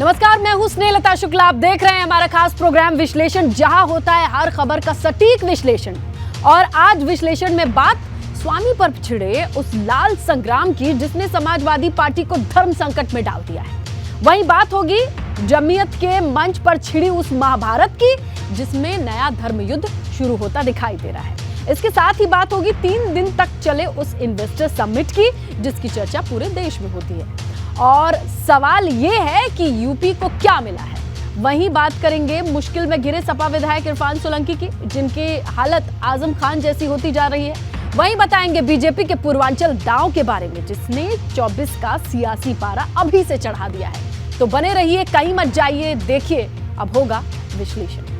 नमस्कार, मैं हूं स्नेहलता शुक्ला। आप देख रहे हैं हमारा खास प्रोग्राम विश्लेषण, जहां होता है हर खबर का सटीक विश्लेषण। और आज विश्लेषण में बात स्वामी पर छिड़े उस लाल संग्राम की जिसने समाजवादी पार्टी को धर्म संकट में डाल दिया है। वहीं बात होगी जमीयत के मंच पर छिड़ी उस महाभारत की जिसमें नया धर्म युद्ध शुरू होता दिखाई दे रहा है। इसके साथ ही बात होगी 3 दिन तक चले उस इन्वेस्टर समिट की जिसकी चर्चा पूरे देश में होती है। और सवाल ये है कि यूपी को क्या मिला है। वहीं बात करेंगे मुश्किल में घिरे सपा विधायक इरफान सोलंकी की, जिनकी हालत आजम खान जैसी होती जा रही है। वहीं बताएंगे बीजेपी के पूर्वांचल दांव के बारे में जिसने 24 का सियासी पारा अभी से चढ़ा दिया है। तो बने रहिए, कहीं मत जाइए, देखिए अब होगा विश्लेषण।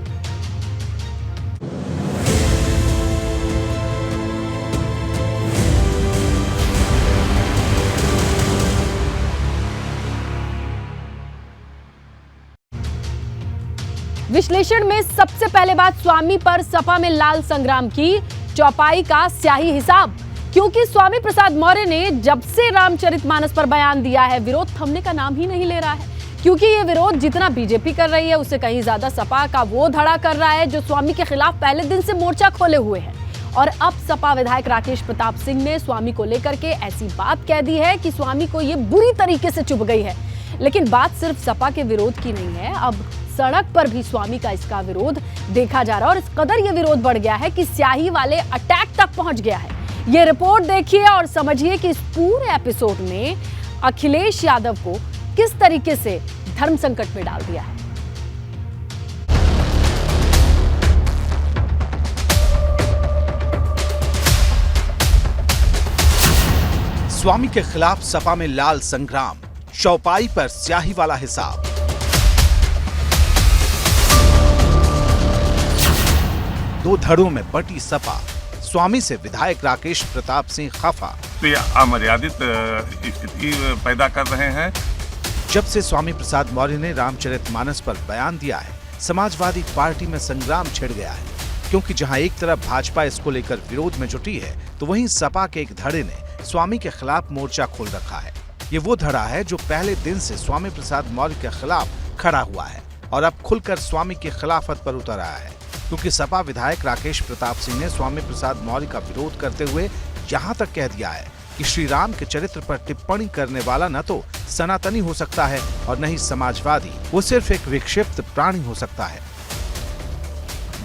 विश्लेषण में सबसे पहले बात स्वामी पर सपा में लाल संग्राम की चौपाई का स्याही हिसाब, क्योंकि स्वामी प्रसाद मौर्य ने जब से रामचरितमानस पर बयान दिया है विरोध थमने का नाम ही नहीं ले रहा है। क्योंकि ये विरोध जितना बीजेपी कर रही है उससे कहीं ज्यादा सपा का वो धड़ा कर रहा है जो स्वामी के खिलाफ पहले दिन से मोर्चा खोले हुए है। और अब सपा विधायक राकेश प्रताप सिंह ने स्वामी को लेकर के ऐसी बात कह दी है कि स्वामी को ये बुरी तरीके से चुभ गई है। लेकिन बात सिर्फ सपा के विरोध की नहीं है, अब सड़क पर भी स्वामी का इसका विरोध देखा जा रहा है। और इस कदर ये विरोध बढ़ गया है कि स्याही वाले अटैक तक पहुंच गया है। ये रिपोर्ट देखिए और समझिए कि इस पूरे एपिसोड ने अखिलेश यादव को किस तरीके से धर्म संकट में डाल दिया है। स्वामी के खिलाफ सपा में लाल संग्राम, चौपाई पर स्याही वाला हिसाब। दो धड़ों में बटी सपा, स्वामी से विधायक राकेश प्रताप सिंह खफा। तो ये अमर्यादित स्थिति पैदा कर रहे हैं। जब से स्वामी प्रसाद मौर्य ने रामचरितमानस पर बयान दिया है, समाजवादी पार्टी में संग्राम छिड़ गया है। क्योंकि जहां एक तरफ भाजपा इसको लेकर विरोध में जुटी है, तो वहीं सपा के एक धड़े ने स्वामी के खिलाफ मोर्चा खोल रखा है। ये वो धड़ा है जो पहले दिन से स्वामी प्रसाद मौर्य के खिलाफ खड़ा हुआ है और अब खुलकर स्वामी की खिलाफत पर उतर आया है। क्योंकि सपा विधायक राकेश प्रताप सिंह ने स्वामी प्रसाद मौर्य का विरोध करते हुए यहाँ तक कह दिया है कि श्री राम के चरित्र पर टिप्पणी करने वाला न तो सनातनी हो सकता है और न ही समाजवादी, वो सिर्फ एक विक्षिप्त प्राणी हो सकता है।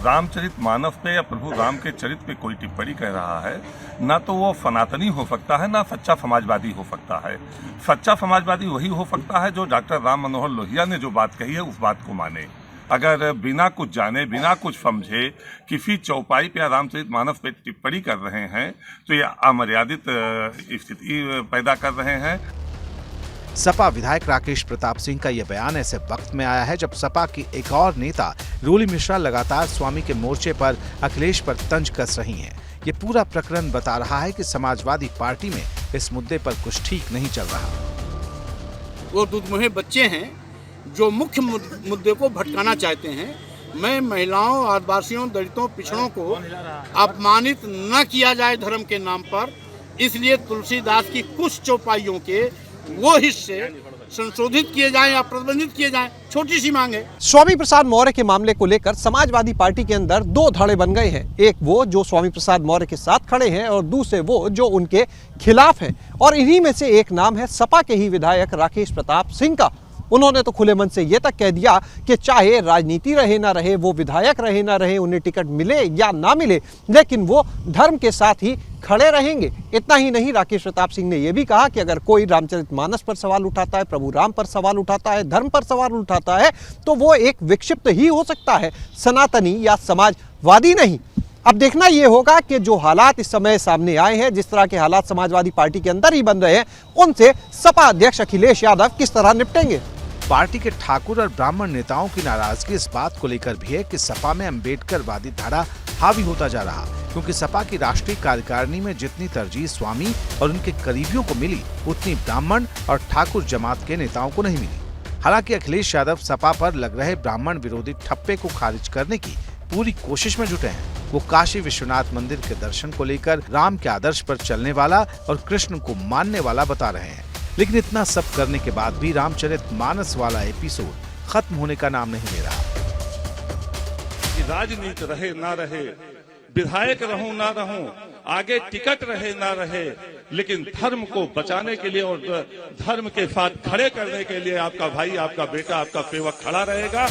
रामचरितमानस पे या प्रभु राम के चरित्र पे कोई टिप्पणी कह रहा है, ना तो वो सनातनी हो सकता है, ना सच्चा समाजवादी हो सकता है। सच्चा समाजवादी वही हो सकता है जो डॉक्टर राम मनोहर लोहिया ने जो बात कही है उस बात को माने। अगर बिना कुछ जाने, बिना कुछ समझे किसी चौपाई पे या रामचरितमानस पे टिप्पणी कर रहे हैं तो ये अमर्यादित स्थिति पैदा कर रहे हैं। सपा विधायक राकेश प्रताप सिंह का यह बयान ऐसे वक्त में आया है जब सपा की एक और नेता रूली मिश्रा लगातार स्वामी के मोर्चे पर अखिलेश पर तंज कस रही हैं। ये पूरा प्रकरण बता रहा है कि समाजवादी पार्टी में इस मुद्दे पर कुछ ठीक नहीं चल रहा। वो दुधमुहे बच्चे हैं जो मुख्य मुद्दे को भटकाना चाहते हैं। मैं महिलाओं, आदिवासियों, दलितों, पिछड़ों को अपमानित न किया जाए धर्म के नाम पर, इसलिए तुलसीदास की कुछ चौपाइयों के वो हिस्से संशोधित किए जाएं या प्रतिबंधित किए जाएं। छोटी सी मांग है। स्वामी प्रसाद मौर्य के मामले को लेकर समाजवादी पार्टी के अंदर 2 धड़े बन गए हैं। एक वो जो स्वामी प्रसाद मौर्य के साथ खड़े हैं और दूसरे वो जो उनके खिलाफ हैं। और इन्हीं में से एक नाम है सपा के ही विधायक राकेश प्रताप सिंह का। उन्होंने तो खुले मन से ये तक कह दिया कि चाहे राजनीति रहे ना रहे, वो विधायक रहे ना रहे, उन्हें टिकट मिले या ना मिले, लेकिन वो धर्म के साथ ही खड़े रहेंगे। इतना ही नहीं, राकेश प्रताप सिंह ने यह भी कहा कि अगर कोई रामचरितमानस पर सवाल उठाता है, प्रभु राम पर सवाल उठाता है, धर्म पर सवाल उठाता है, तो वो एक विक्षिप्त ही हो सकता है, सनातनी या समाजवादी नहीं। अब देखना यह होगा कि जो हालात इस समय सामने आए हैं, जिस तरह के हालात समाजवादी पार्टी के अंदर ही बन रहे हैं, उनसे सपा अध्यक्ष अखिलेश यादव किस तरह निपटेंगे। पार्टी के ठाकुर और ब्राह्मण नेताओं की नाराजगी इस बात को लेकर भी है कि सपा में अम्बेडकरवादी धारा हावी होता जा रहा, क्योंकि सपा की राष्ट्रीय कार्यकारिणी में जितनी तरजीह स्वामी और उनके करीबियों को मिली, उतनी ब्राह्मण और ठाकुर जमात के नेताओं को नहीं मिली। हालांकि अखिलेश यादव सपा पर लग रहे ब्राह्मण विरोधी ठप्पे को खारिज करने की पूरी कोशिश में जुटे हैं। वो काशी विश्वनाथ मंदिर के दर्शन को लेकर राम के आदर्श पर चलने वाला और कृष्ण को मानने वाला बता रहे हैं। लेकिन इतना सब करने के बाद भी रामचरितमानस वाला एपिसोड खत्म होने का नाम नहीं ले रहा। राजनीति रहे ना रहे, विधायक रहूं ना रहूं, आगे टिकट रहे ना रहे, लेकिन धर्म को बचाने के लिए और धर्म के साथ खड़े करने के लिए आपका भाई, आपका बेटा, आपका सेवक खड़ा रहेगा।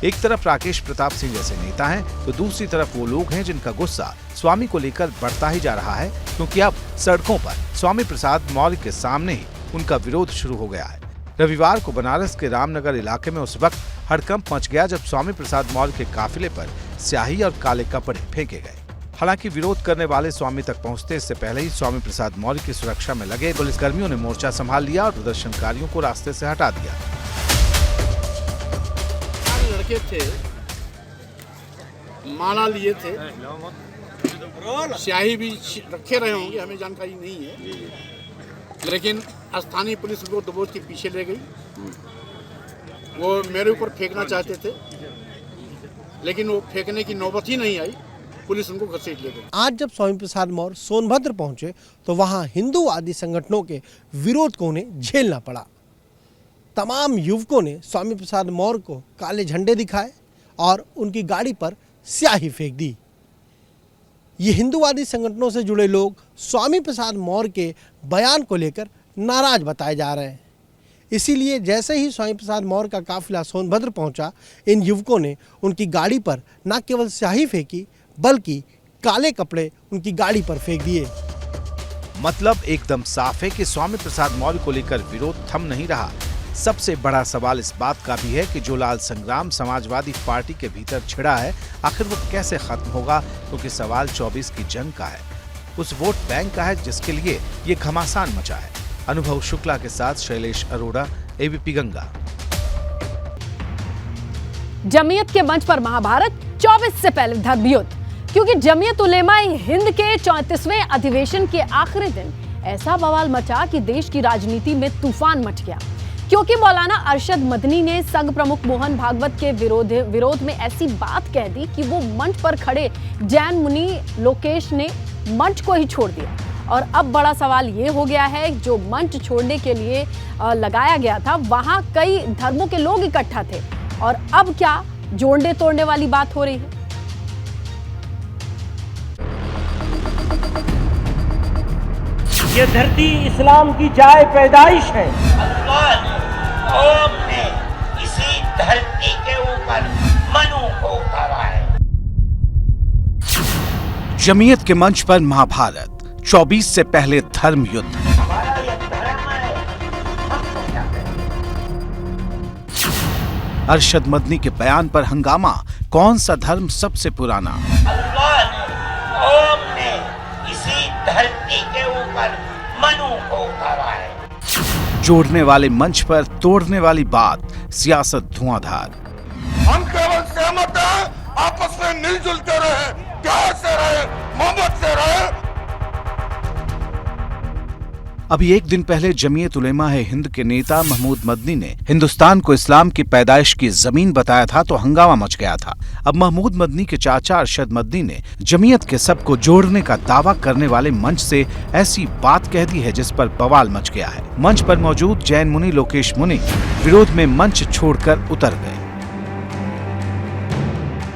एक तरफ राकेश प्रताप सिंह जैसे नेता हैं, तो दूसरी तरफ वो लोग हैं जिनका गुस्सा स्वामी को लेकर बढ़ता ही जा रहा है, क्योंकि अब सड़कों पर स्वामी प्रसाद मौर्य के सामने ही उनका विरोध शुरू हो गया है। रविवार को बनारस के रामनगर इलाके में उस वक्त हड़कंप मच गया जब स्वामी प्रसाद मौर्य के काफिले पर स्याही और काले कपड़े फेंके गए। हालांकि विरोध करने वाले स्वामी तक पहुंचते इससे पहले ही स्वामी प्रसाद मौर्य की सुरक्षा में लगे पुलिसकर्मियों ने मोर्चा संभाल लिया और प्रदर्शनकारियों को रास्ते से हटा दिया। लड़के थे, माला लिए थे, स्याही भी रखे रहे होंगे, हमें जानकारी नहीं है, लेकिन स्थानीय पुलिस उनको दबोच के पीछे ले गई। वो मेरे ऊपर फेंकना चाहते थे, लेकिन वो फेंकने की नौबत ही नहीं आई, पुलिस उनको घसीट ले गई। आज जब स्वामी प्रसाद मौर्य सोनभद्र पहुंचे तो वहां हिंदूवादी संगठनों के विरोध को उन्हें झेलना पड़ा। तमाम युवकों ने स्वामी प्रसाद मौर्य को काले झंडे दिखाए और उनकी गाड़ी पर स्याही फेंक दी। ये हिंदूवादी संगठनों से जुड़े लोग स्वामी प्रसाद मौर्य के बयान को लेकर नाराज बताए जा रहे हैं। इसीलिए जैसे ही स्वामी प्रसाद मौर्य का काफिला सोनभद्र पहुंचा, इन युवकों ने उनकी गाड़ी पर न केवल स्याही फेंकी बल्कि काले कपड़े उनकी गाड़ी पर फेंक दिए। मतलब एकदम साफ है कि स्वामी प्रसाद मौर्य को लेकर विरोध थम नहीं रहा। सबसे बड़ा सवाल इस बात का भी है कि जो लाल संग्राम समाजवादी पार्टी के भीतर छिड़ा है, आखिर वो कैसे खत्म होगा, क्योंकि सवाल 24 की जंग का है, उस वोट बैंक का है जिसके लिए ये घमासान मचा है। अनुभव शुक्ला के साथ शैलेश अरोड़ा, एबीपी गंगा। जमीयत के मंच पर महाभारत, 24 से पहले धर्मयुद्ध, क्योंकि जमीयत उलेमा हिंद के 34वें अधिवेशन के आखिरी दिन ऐसा बवाल मचा कि देश की राजनीति में तूफान मच गया, क्योंकि मौलाना अरशद मदनी ने संघ प्रमुख मोहन भागवत के विरोध में ऐसी बात कह दी कि वो मंच पर खड़े जैन मुनि लोकेश ने मंच को ही छोड़ दिया। और अब बड़ा सवाल ये हो गया है, जो मंच छोड़ने के लिए लगाया गया था, वहां कई धर्मों के लोग इकट्ठा थे, और अब क्या जोड़ने तोड़ने वाली बात हो रही है। ये धरती इस्लाम की जाए पैदाइश है। अल्लाह ने इसी धरती के ऊपर मनु को उतारा है। जमीयत के मंच पर महाभारत, 24 से पहले धर्म युद्ध। हमारा ये धर्म है, हम क्या करें? अरशद मदनी के बयान पर हंगामा, कौन सा धर्म सबसे पुराना। अल्लाह ने इसी धरती के ऊपर मनु को उतारा है। जोड़ने वाले मंच पर तोड़ने वाली बात, सियासत धुआंधार। हम केवल सहमत हैं, आपस में मिलजुल के रहे, प्यार से रहे, मोहब्बत से रहे। अभी एक दिन पहले जमीयत उलेमा हिंद के नेता महमूद मदनी ने हिंदुस्तान को इस्लाम की पैदाइश की जमीन बताया था तो हंगामा मच गया था। अब महमूद मदनी के चाचा अरशद मदनी ने जमीयत के सबको जोड़ने का दावा करने वाले मंच से ऐसी बात कह दी है जिस पर बवाल मच गया है। मंच पर मौजूद जैन मुनि लोकेश मुनि विरोध में मंच छोड़कर उतर गए।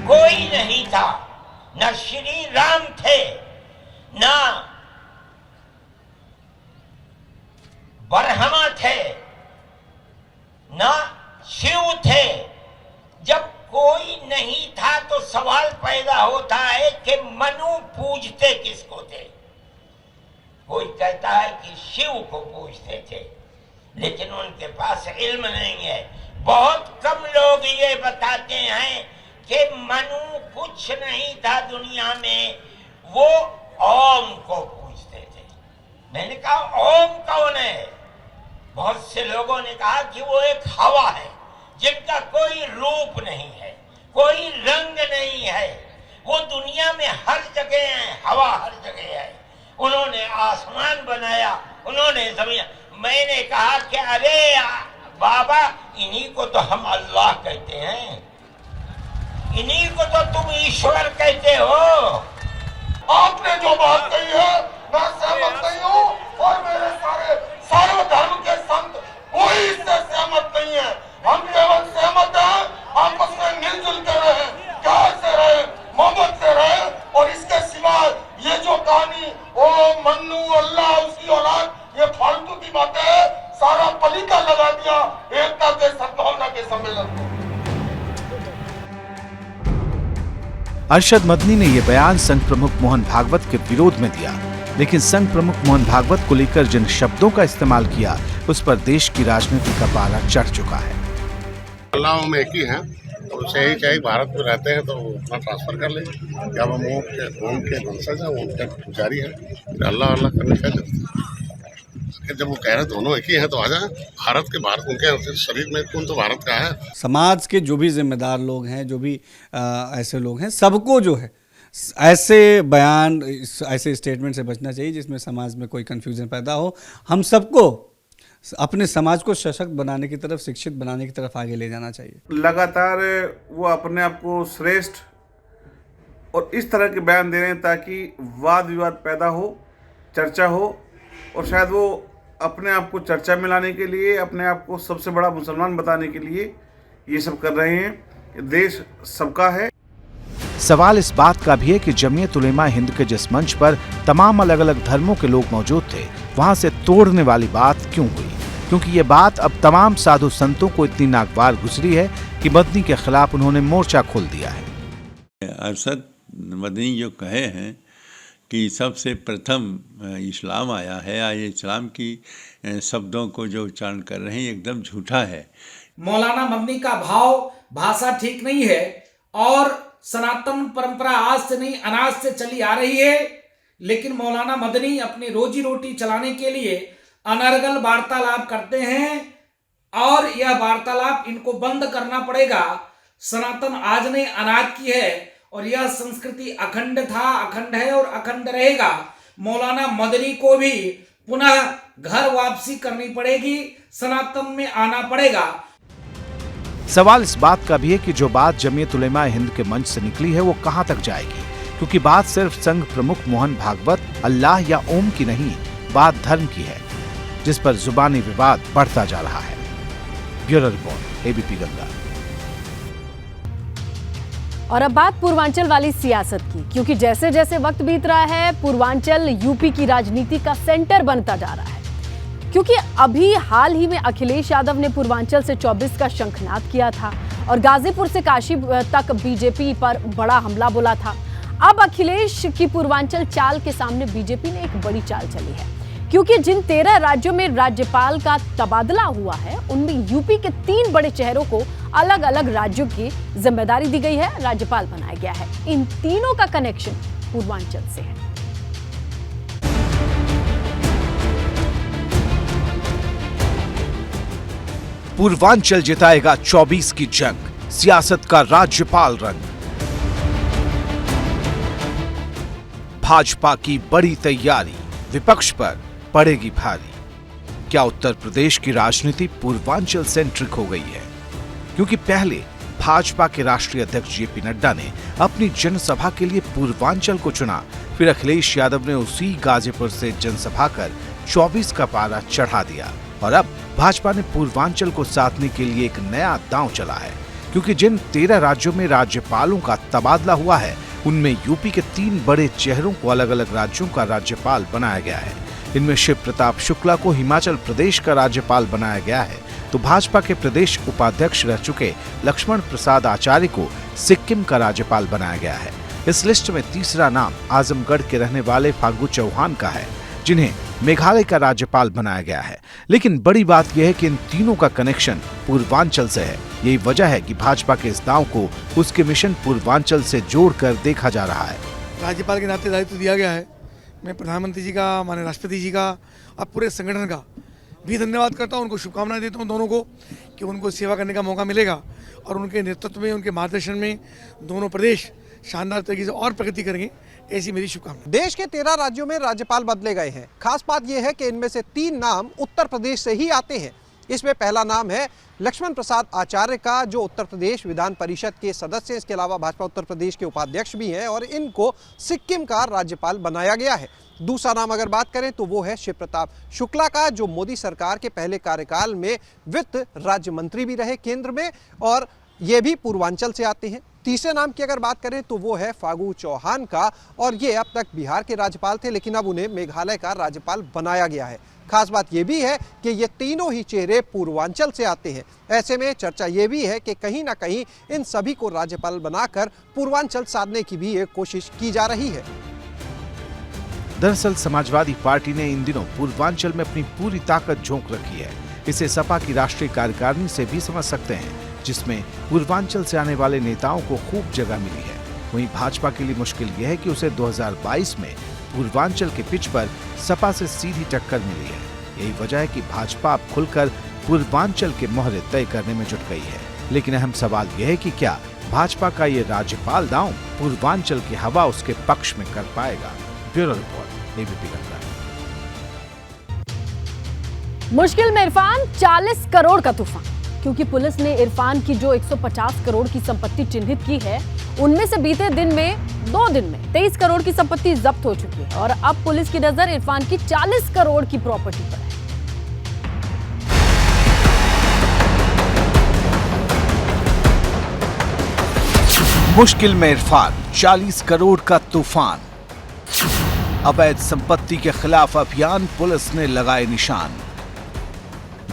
कोई नहीं था, न श्री राम थे, न ब्रह्मा थे, न शिव थे। जब कोई नहीं था तो सवाल पैदा होता है कि मनु पूजते किसको थे। कोई कहता है कि शिव को पूजते थे, लेकिन उनके पास इल्म नहीं है। बहुत कम लोग ये बताते हैं कि मनु कुछ नहीं था दुनिया में, वो ओम को पूजते थे। मैंने कहा ओम कौन है? बहुत से लोगों ने कहा कि वो एक हवा है जिनका कोई रूप नहीं है, कोई रंग नहीं है, वो दुनिया में हर जगह है, हवा हर जगह है। उन्होंने आसमान बनाया, उन्होंने जमीन। मैंने कहा कि अरे बाबा, इन्हीं को तो हम अल्लाह कहते हैं, इन्हीं को तो तुम ईश्वर कहते हो। आपने जो बात कही है मैं सहमत नहीं हूँ, और मेरे सारे धर्म के कोई इससे सहमत नहीं है। हम केवल सहमत हैं आपस में मिलजुल कर रहे, प्यार से रहे, मोहब्बत से रहे। और इसके सिवा ये जो कहानी ओ मन्नू अल्लाह उसकी औलाद, ये फालतू की बातें है। सारा पलीता लगा दिया एकता के सद्भावना के सम्मेलन को। अरशद मदनी ने यह बयान संघ प्रमुख मोहन भागवत के विरोध में दिया, लेकिन संघ प्रमुख मोहन भागवत को लेकर जिन शब्दों का इस्तेमाल किया उस पर देश की राजनीति का पारा चढ़ चुका है। अल्लाह में एक ही है, तो उसे ही चाहिए भारत में रहते हैं तो अपना ट्रांसफर कर ले, या वो ओम के वंशज है, ओम के पुजारी है, अल्लाह अल्लाह करने का जब वो कह रहे दोनों एक ही हैं तो आ जाए। भारत उनके शरीर में खून तो भारत का है। समाज के जो भी जिम्मेदार लोग हैं, जो भी ऐसे लोग हैं, सबको जो है ऐसे बयान, ऐसे स्टेटमेंट से बचना चाहिए जिसमें समाज में कोई कन्फ्यूजन पैदा हो। हम सबको अपने समाज को सशक्त बनाने की तरफ, शिक्षित बनाने की तरफ आगे ले जाना चाहिए। लगातार वो अपने आप को श्रेष्ठ और इस तरह के बयान दे रहे हैं ताकि वाद विवाद पैदा हो, चर्चा हो, और शायद वो अपने आप को चर्चा में लाने के लिए, अपने आप को सबसे बड़ा मुसलमान बताने के लिए ये सब कर रहे हैं। देश सबका है। सवाल इस बात का भी है कि जमीयत उलेमा हिंद के जिस मंच पर तमाम अलग अलग धर्मों के लोग मौजूद थे, वहां से तोड़ने वाली बात क्यों हुई? क्योंकि ये बात अब तमाम साधु संतों को इतनी नागवार गुजरी है कि मदनी के खिलाफ उन्होंने मोर्चा खोल दिया है। अरशद मदनी जो कहे हैं कि सबसे प्रथम इस्लाम आया है, ये इस्लाम की शब्दों को जो उच्चारण कर रहे हैं एकदम झूठा है। मौलाना मदनी का भाव भाषा ठीक नहीं है और सनातन परंपरा आज से नहीं अनाज से चली आ रही है, लेकिन मौलाना मदनी अपनी रोजी रोटी चलाने के लिए अनर्गल वार्तालाप करते हैं और यह वार्तालाप इनको बंद करना पड़ेगा। सनातन आज नहीं अनाज की है और यह संस्कृति अखंड था, अखंड है और अखंड रहेगा। मौलाना मदनी को भी पुनः घर वापसी करनी पड़ेगी, सनातन में आना पड़ेगा। सवाल इस बात का भी है कि जो बात जमीयत उलेमा हिंद के मंच से निकली है वो कहां तक जाएगी, क्योंकि बात सिर्फ संघ प्रमुख मोहन भागवत, अल्लाह या ओम की नहीं, बात धर्म की है, जिस पर जुबानी विवाद बढ़ता जा रहा है। Bureau report, ABP Ganga. और अब बात पूर्वांचल वाली सियासत की, क्योंकि जैसे जैसे वक्त बीत रहा है पूर्वांचल यूपी की राजनीति का सेंटर बनता जा रहा है। क्योंकि अभी हाल ही में अखिलेश यादव ने पूर्वांचल से 24 का शंखनाद किया था और गाजीपुर से काशी तक बीजेपी पर बड़ा हमला बोला था। अब अखिलेश की पूर्वांचल चाल के सामने बीजेपी ने एक बड़ी चाल चली है, क्योंकि जिन 13 राज्यों में राज्यपाल का तबादला हुआ है उनमें यूपी के 3 बड़े चेहरों को अलग अलग राज्यों की जिम्मेदारी दी गई है, राज्यपाल बनाया गया है। इन तीनों का कनेक्शन पूर्वांचल से है। पूर्वांचल जिताएगा 24 की जंग, सियासत का राज्यपाल रंग। भाजपा की बड़ी तैयारी, विपक्ष पर पड़ेगी भारी। क्या उत्तर प्रदेश की राजनीति पूर्वांचल सेंट्रिक हो गई है? क्योंकि पहले भाजपा के राष्ट्रीय अध्यक्ष जेपी नड्डा ने अपनी जनसभा के लिए पूर्वांचल को चुना, फिर अखिलेश यादव ने उसी गाजीपुर से जनसभा कर 24 का पारा चढ़ा दिया, और अब भाजपा ने पूर्वांचल को साधने के लिए एक नया दांव चला है। क्योंकि जिन 13 राज्यों में राज्यपालों का तबादला हुआ है उनमें यूपी के 3 बड़े चेहरों को अलग अलग राज्यों का राज्यपाल बनाया गया है। इनमें शिव प्रताप शुक्ला को हिमाचल प्रदेश का राज्यपाल बनाया गया है, तो भाजपा के प्रदेश उपाध्यक्ष रह चुके लक्ष्मण प्रसाद आचार्य को सिक्किम का राज्यपाल बनाया गया है। इस लिस्ट में तीसरा नाम आजमगढ़ के रहने वाले फागू चौहान का है, जिन्हें मेघालय का राज्यपाल बनाया गया है। लेकिन बड़ी बात यह है कि इन तीनों का कनेक्शन पूर्वांचल से है। यही वजह है कि भाजपा के इस दांव को उसके मिशन पूर्वांचल से जोड़कर देखा जा रहा है। राज्यपाल के नाते दायित्व दिया गया है। मैं प्रधानमंत्री जी का, माननीय राष्ट्रपति जी का, अब पूरे संगठन का भी धन्यवाद करता हूं। उनको शुभकामनाएं देता हूं दोनों को कि उनको सेवा करने का मौका मिलेगा और उनके नेतृत्व में, उनके मार्गदर्शन में दोनों प्रदेश शानदार तरीके से और प्रगति करेंगे, ऐसी मेरी शुभकामना। देश के 13 राज्यों में राज्यपाल बदले गए हैं। खास बात यह है कि इनमें से 3 नाम उत्तर प्रदेश से ही आते हैं। इसमें पहला नाम है लक्ष्मण प्रसाद आचार्य का, जो उत्तर प्रदेश विधान परिषद के सदस्य हैं। इसके अलावा भाजपा उत्तर प्रदेश के उपाध्यक्ष भी हैं और इनको सिक्किम का राज्यपाल बनाया गया है। दूसरा नाम अगर बात करें तो वो है शिव प्रताप शुक्ला का, जो मोदी सरकार के पहले कार्यकाल में वित्त राज्य मंत्री भी रहे केंद्र में, और ये भी पूर्वांचल से आते हैं। तीसरे नाम की अगर बात करें तो वो है फागू चौहान का, और ये अब तक बिहार के राज्यपाल थे लेकिन अब उन्हें मेघालय का राज्यपाल बनाया गया है। खास बात यह भी है कि ये तीनों ही चेहरे पूर्वांचल से आते हैं। ऐसे में चर्चा ये भी है कि कहीं ना कहीं इन सभी को राज्यपाल बनाकर पूर्वांचल साधने की भी एक कोशिश की जा रही है। दरअसल समाजवादी पार्टी ने इन दिनों पूर्वांचल में अपनी पूरी ताकत झोंक रखी है। इसे सपा की राष्ट्रीय कार्यकारिणी से भी समझ सकते हैं, जिसमें पूर्वांचल से आने वाले नेताओं को खूब जगह मिली है। वहीं भाजपा के लिए मुश्किल यह है कि उसे 2022 में पूर्वांचल के पिच पर सपा से सीधी टक्कर मिली है। यही वजह है कि भाजपा अब खुलकर पूर्वांचल के मोहरे तय करने में जुट गई है। लेकिन अहम सवाल यह है कि क्या भाजपा का ये राज्यपाल दांव पूर्वांचल की हवा उसके पक्ष में कर पाएगा? Bureau report, ABP Ganga. मुश्किल में इरफान, 40 करोड़ का तूफान। क्योंकि पुलिस ने इरफान की जो 150 करोड़ की संपत्ति चिन्हित की है, उनमें से बीते 2 दिन में 23 करोड़ की संपत्ति जब्त हो चुकी है और अब पुलिस की नजर इरफान की 40 करोड़ की प्रॉपर्टी पर है। मुश्किल में इरफान, 40 करोड़ का तूफान। अवैध संपत्ति के खिलाफ अभियान, पुलिस ने लगाए निशान।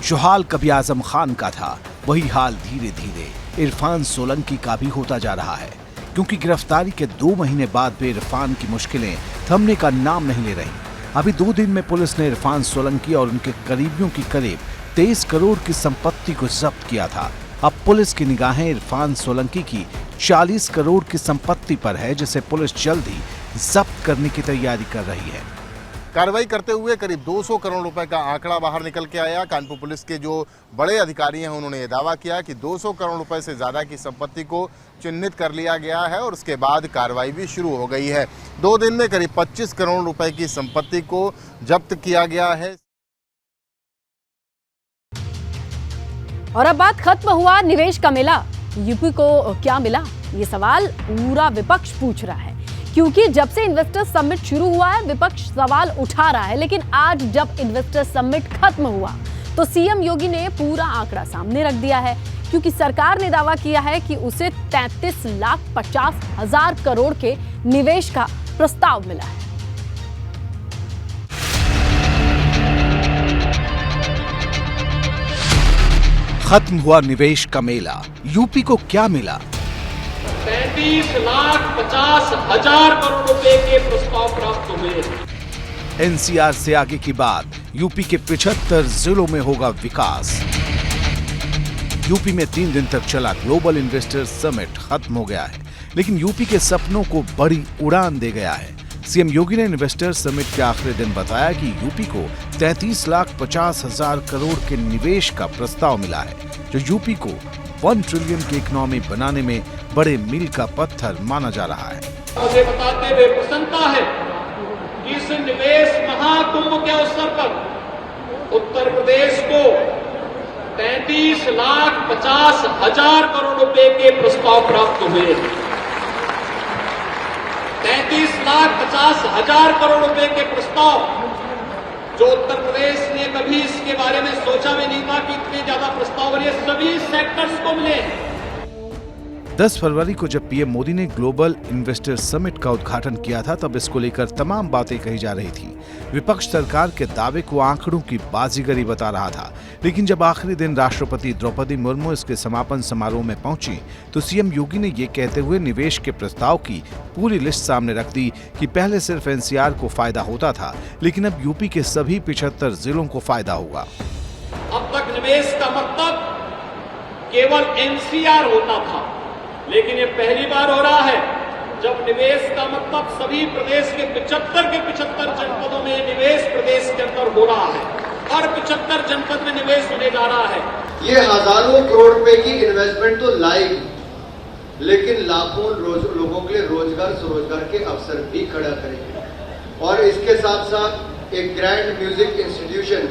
जो हाल कभी आजम खान का था, वही हाल धीरे धीरे इरफान सोलंकी का भी होता जा रहा है। क्योंकि गिरफ्तारी के 2 महीने बाद भी इरफान की मुश्किलें थमने का नाम नहीं ले रही। अभी 2 दिन में पुलिस ने इरफान सोलंकी और उनके करीबियों की करीब 23 करोड़ की संपत्ति को जब्त किया था। अब पुलिस की निगाहें इरफान सोलंकी की 40 करोड़ की संपत्ति पर है, जिसे पुलिस जल्द ही जब्त करने की तैयारी कर रही है। कार्रवाई करते हुए करीब 200 करोड़ रुपए का आंकड़ा बाहर निकल के आया। कानपुर पुलिस के जो बड़े अधिकारी हैं उन्होंने ये दावा किया कि 200 करोड़ रुपए से ज़्यादा की संपत्ति को चिन्हित कर लिया गया है और उसके बाद कार्रवाई भी शुरू हो गई है। 2 दिन में करीब 25 करोड़ रुपए की संपत्ति को जब्त किया गया है। और अब बात खत्म हुआ निवेश का मेला। यूपी को क्या मिला, ये सवाल पूरा विपक्ष पूछ रहा है। क्योंकि जब से इन्वेस्टर समिट शुरू हुआ है, विपक्ष सवाल उठा रहा है। लेकिन आज जब इन्वेस्टर समिट खत्म हुआ तो सीएम योगी ने पूरा आंकड़ा सामने रख दिया है। क्योंकि सरकार ने दावा किया है कि उसे 33,50,000 करोड़ के निवेश का प्रस्ताव मिला है। खत्म हुआ निवेश का मेला, यूपी को क्या मिला? 33,50,000 करोड़ रुपए के प्रस्ताव प्राप्त हुए। एनसीआर से आगे की बात, यूपी के 75 जिलों में होगा विकास। यूपी में 3 दिन तक चला ग्लोबल इन्वेस्टर समिट खत्म हो गया है, लेकिन यूपी के सपनों को बड़ी उड़ान दे गया है। सीएम योगी ने इन्वेस्टर समिट के आखिरी दिन बताया कि यूपी को 33,50,000 करोड़ के निवेश का प्रस्ताव मिला है, जो यूपी को 1 ट्रिलियन की इकोनॉमी बनाने में बड़े मील का पत्थर माना जा रहा है। मुझे बताते हुए प्रसन्नता है कि इस निवेश महाकुंभ के अवसर पर उत्तर प्रदेश को 33,50,000 करोड़ रुपए के प्रस्ताव प्राप्त हुए। 33,50,000 करोड़ रुपए के प्रस्ताव, जो उत्तर प्रदेश ने कभी इसके बारे में सोचा भी नहीं था कि इतने ज्यादा प्रस्ताव ये सभी सेक्टर्स को मिले। 10 फरवरी को जब पीएम मोदी ने ग्लोबल इन्वेस्टर समिट का उद्घाटन किया था, तब इसको लेकर तमाम बातें कही जा रही थी। विपक्ष सरकार के दावे को आंकड़ों की बाजीगरी बता रहा था। लेकिन जब आखिरी दिन राष्ट्रपति द्रौपदी मुर्मू इसके समापन समारोह में पहुंची, तो सीएम योगी ने ये कहते हुए निवेश के प्रस्ताव की पूरी लिस्ट सामने रख दी कि पहले सिर्फ एनसीआर को फायदा होता था, लेकिन अब यूपी के सभी 75 जिलों को फायदा होगा। अब तक निवेश का मतलब केवल एनसीआर होता था, लेकिन ये पहली बार हो रहा है जब निवेश का मतलब सभी प्रदेश के 75 जनपदों में निवेश प्रदेश के अंदर हो रहा है और 75 जनपद में निवेश होने जा रहा है। ये हजारों करोड़ रुपए की इन्वेस्टमेंट तो लाएगी, लेकिन लाखों लोगों के लिए रोजगार स्वरोजगार के अवसर भी खड़ा करेगी। और इसके साथ साथ एक ग्रैंड म्यूजिक इंस्टीट्यूशन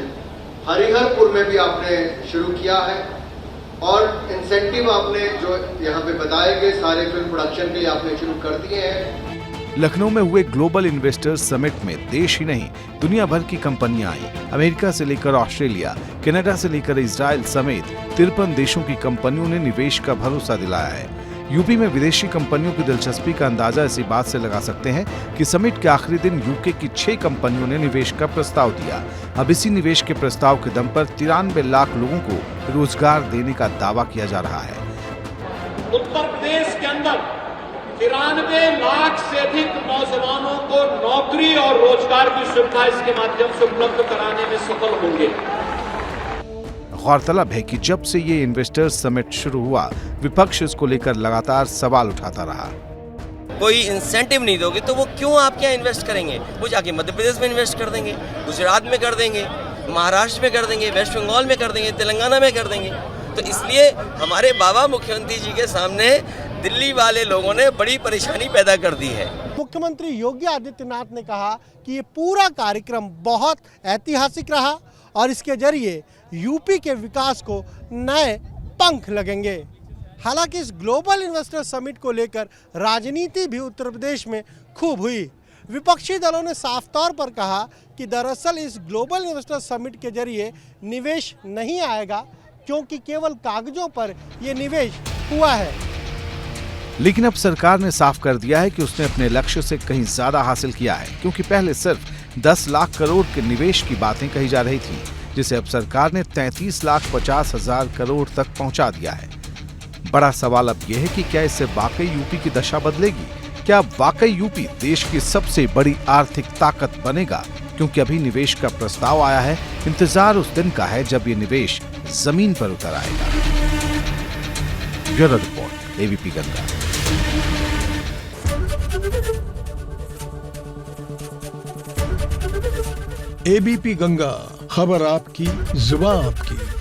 हरिहरपुर में भी आपने शुरू किया है और इंसेंटिव आपने जो यहाँ पे बताए गए सारे फिल्म प्रोडक्शन के लिए आपने शुरू कर दिए हैं। लखनऊ में हुए ग्लोबल इन्वेस्टर्स समिट में देश ही नहीं दुनिया भर की कंपनियां आई। अमेरिका से लेकर ऑस्ट्रेलिया, कनाडा से लेकर इजराइल समेत 53 देशों की कंपनियों ने निवेश का भरोसा दिलाया है। यूपी में विदेशी कंपनियों की दिलचस्पी का अंदाजा इसी बात से लगा सकते हैं कि समिट के आखिरी दिन यूके की 6 कंपनियों ने निवेश का प्रस्ताव दिया। अब इसी निवेश के प्रस्ताव के दम पर 93 लाख लोगों को रोजगार देने का दावा किया जा रहा है। उत्तर प्रदेश के अंदर 93 लाख से अधिक नौजवानों को नौकरी और रोजगार की सुविधा इसके माध्यम से उपलब्ध कराने में सफल होंगे। गौरतलब है कि जब से ये इन्वेस्टर्स समिट शुरू हुआ, विपक्ष इसको लेकर लगातार सवाल उठाता रहा। कोई इंसेंटिव नहीं दोगे तो वो क्यों आपके यहाँ इन्वेस्ट करेंगे? वो जाके मध्य प्रदेश में इन्वेस्ट कर देंगे, गुजरात में कर देंगे, महाराष्ट्र में कर देंगे, वेस्ट बंगाल में कर देंगे, तेलंगाना में कर देंगे। तो इसलिए हमारे बाबा मुख्यमंत्री जी के सामने दिल्ली वाले लोगों ने बड़ी परेशानी पैदा कर दी है। मुख्यमंत्री योगी आदित्यनाथ ने कहा कि ये पूरा कार्यक्रम बहुत ऐतिहासिक रहा और इसके जरिए यूपी के विकास को नए पंख लगेंगे। हालांकि इस ग्लोबल इन्वेस्टर समिट को लेकर राजनीति भी उत्तर प्रदेश में खूब हुई। विपक्षी दलों ने साफ तौर पर कहा कि दरअसल इस ग्लोबल इन्वेस्टर समिट के जरिए निवेश नहीं आएगा, क्योंकि केवल कागजों पर यह निवेश हुआ है। लेकिन अब सरकार ने साफ कर दिया है कि उसने अपने लक्ष्य से कहीं ज्यादा हासिल किया है, क्योंकि पहले सिर्फ 10 लाख करोड़ के निवेश की बातें कही जा रही थी, जिसे अब सरकार ने 33,50,000 करोड़ तक पहुंचा दिया है। बड़ा सवाल अब यह है कि क्या इससे वाकई यूपी की दशा बदलेगी? क्या वाकई यूपी देश की सबसे बड़ी आर्थिक ताकत बनेगा? क्योंकि अभी निवेश का प्रस्ताव आया है, इंतजार उस दिन का है जब ये निवेश जमीन पर उतर आएगा। Bureau report, ABP Ganga. ABP Ganga, खबर आपकी, जुबान आपकी।